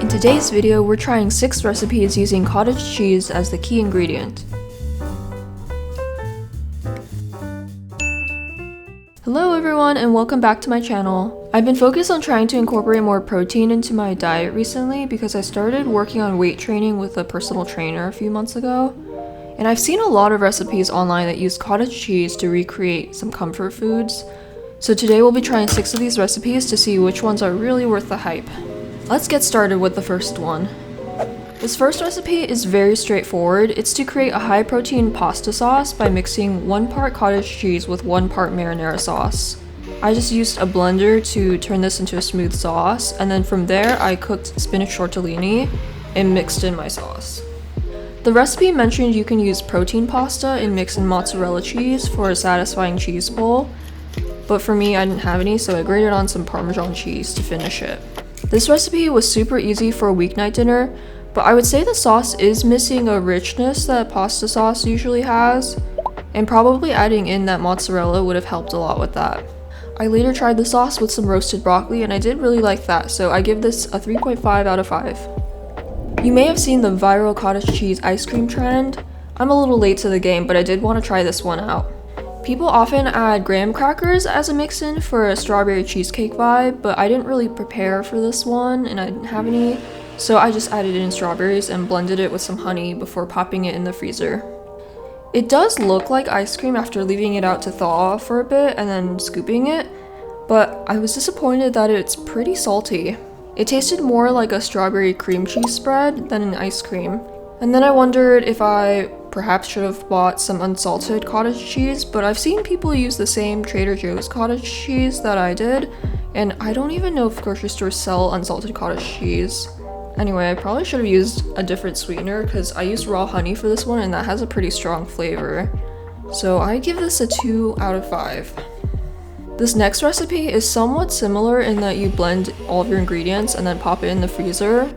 In today's video, we're trying 6 recipes using cottage cheese as the key ingredient. Hello everyone and welcome back to my channel. I've been focused on trying to incorporate more protein into my diet recently because I started working on weight training with a personal trainer a few months ago. And I've seen a lot of recipes online that use cottage cheese to recreate some comfort foods. So today we'll be trying 6 of these recipes to see which ones are really worth the hype. Let's get started with the first one. This first recipe is very straightforward. It's to create a high protein pasta sauce by mixing 1 part cottage cheese with 1 part marinara sauce. I just used a blender to turn this into a smooth sauce, and then from there I cooked spinach tortellini and mixed in my sauce. The recipe mentioned you can use protein pasta and mix in mozzarella cheese for a satisfying cheese bowl, but for me I didn't have any, so I grated on some Parmesan cheese to finish it. This recipe was super easy for a weeknight dinner, but I would say the sauce is missing a richness that pasta sauce usually has, and probably adding in that mozzarella would have helped a lot with that. I later tried the sauce with some roasted broccoli and I did really like that, so I give this a 3.5 out of 5. You may have seen the viral cottage cheese ice cream trend. I'm a little late to the game, but I did want to try this one out. People often add graham crackers as a mix-in for a strawberry cheesecake vibe, but I didn't really prepare for this one and I didn't have any, so I just added in strawberries and blended it with some honey before popping it in the freezer. It does look like ice cream after leaving it out to thaw for a bit and then scooping it, but I was disappointed that it's pretty salty. It tasted more like a strawberry cream cheese spread than an ice cream. And then I wondered if I perhaps should have bought some unsalted cottage cheese, but I've seen people use the same Trader Joe's cottage cheese that I did, and I don't even know if grocery stores sell unsalted cottage cheese. Anyway, I probably should have used a different sweetener because I used raw honey for this one and that has a pretty strong flavor. So I give this a 2 out of 5. This next recipe is somewhat similar in that you blend all of your ingredients and then pop it in the freezer.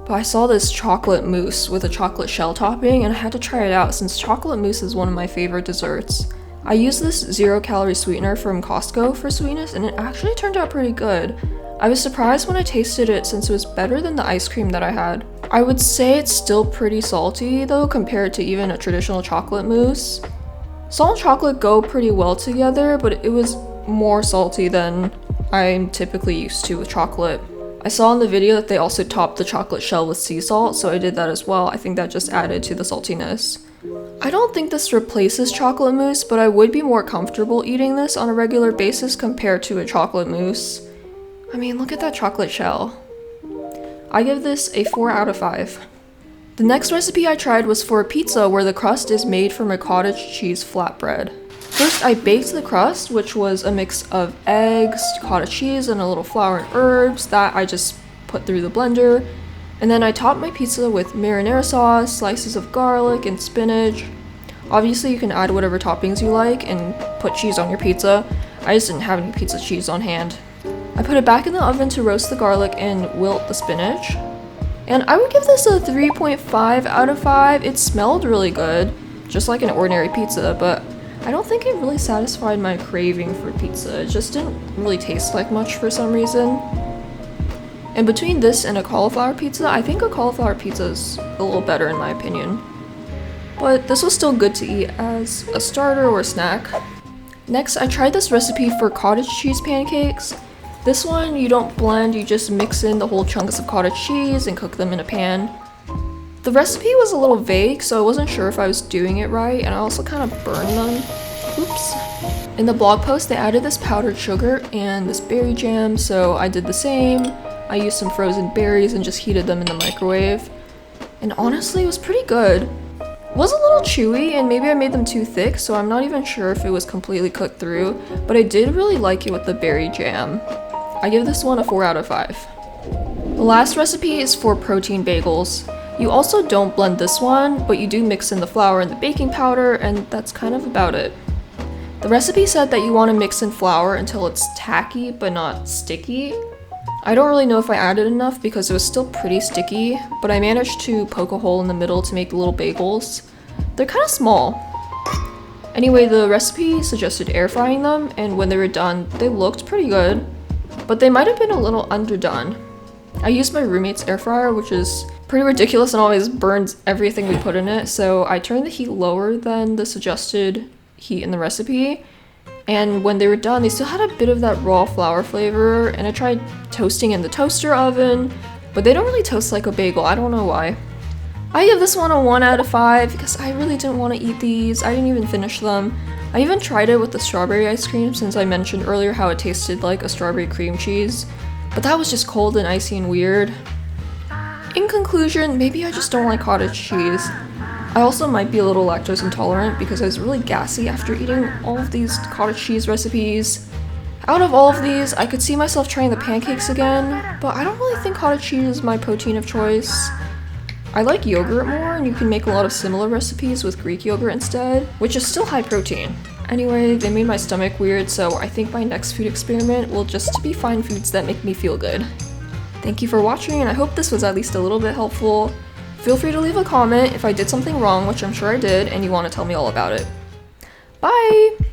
But I saw this chocolate mousse with a chocolate shell topping and I had to try it out since chocolate mousse is one of my favorite desserts. I used this 0-calorie sweetener from Costco for sweetness and it actually turned out pretty good. I was surprised when I tasted it since it was better than the ice cream that I had. I would say it's still pretty salty though compared to even a traditional chocolate mousse. Salt and chocolate go pretty well together, but it was more salty than I'm typically used to with chocolate. I saw in the video that they also topped the chocolate shell with sea salt, so I did that as well. I think that just added to the saltiness. I don't think this replaces chocolate mousse, but I would be more comfortable eating this on a regular basis compared to a chocolate mousse. I mean, look at that chocolate shell. I give this a 4 out of 5. The next recipe I tried was for a pizza where the crust is made from a cottage cheese flatbread. First, I baked the crust, which was a mix of eggs, cottage cheese, and a little flour and herbs that I just put through the blender. And then I topped my pizza with marinara sauce, slices of garlic, and spinach. Obviously, you can add whatever toppings you like and put cheese on your pizza. I just didn't have any pizza cheese on hand. I put it back in the oven to roast the garlic and wilt the spinach. And I would give this a 3.5 out of 5. It smelled really good, just like an ordinary pizza, but I don't think it really satisfied my craving for pizza. It just didn't really taste like much for some reason. And between this and a cauliflower pizza, I think a cauliflower pizza is a little better in my opinion. But this was still good to eat as a starter or a snack. Next, I tried this recipe for cottage cheese pancakes. This one you don't blend, you just mix in the whole chunks of cottage cheese and cook them in a pan. The recipe was a little vague, so I wasn't sure if I was doing it right, and I also kind of burned them. Oops. In the blog post, they added this powdered sugar and this berry jam, so I did the same. I used some frozen berries and just heated them in the microwave. And honestly, it was pretty good. It was a little chewy, and maybe I made them too thick, so I'm not even sure if it was completely cooked through, but I did really like it with the berry jam. I give this one a 4 out of 5. The last recipe is for protein bagels. You also don't blend this one, but you do mix in the flour and the baking powder, and that's kind of about it. The recipe said that you want to mix in flour until it's tacky but not sticky. I don't really know if I added enough because it was still pretty sticky, but I managed to poke a hole in the middle to make the little bagels. They're kind of small. Anyway, the recipe suggested air frying them, and when they were done, they looked pretty good, but they might have been a little underdone. I used my roommate's air fryer, which is pretty ridiculous and always burns everything we put in it, so I turned the heat lower than the suggested heat in the recipe. And when they were done, they still had a bit of that raw flour flavor, and I tried toasting in the toaster oven, but they don't really toast like a bagel. I don't know why. I give this one a 1 out of 5 because I really didn't want to eat these. I didn't even finish them. I even tried it with the strawberry ice cream since I mentioned earlier how it tasted like a strawberry cream cheese, but that was just cold and icy and weird. In conclusion, maybe I just don't like cottage cheese. I also might be a little lactose intolerant because I was really gassy after eating all of these cottage cheese recipes. Out of all of these, I could see myself trying the pancakes again, but I don't really think cottage cheese is my protein of choice. I like yogurt more, and you can make a lot of similar recipes with Greek yogurt instead, which is still high protein. Anyway, they made my stomach weird, so I think my next food experiment will just be find foods that make me feel good. Thank you for watching, and I hope this was at least a little bit helpful. Feel free to leave a comment if I did something wrong, which I'm sure I did, and you want to tell me all about it. Bye!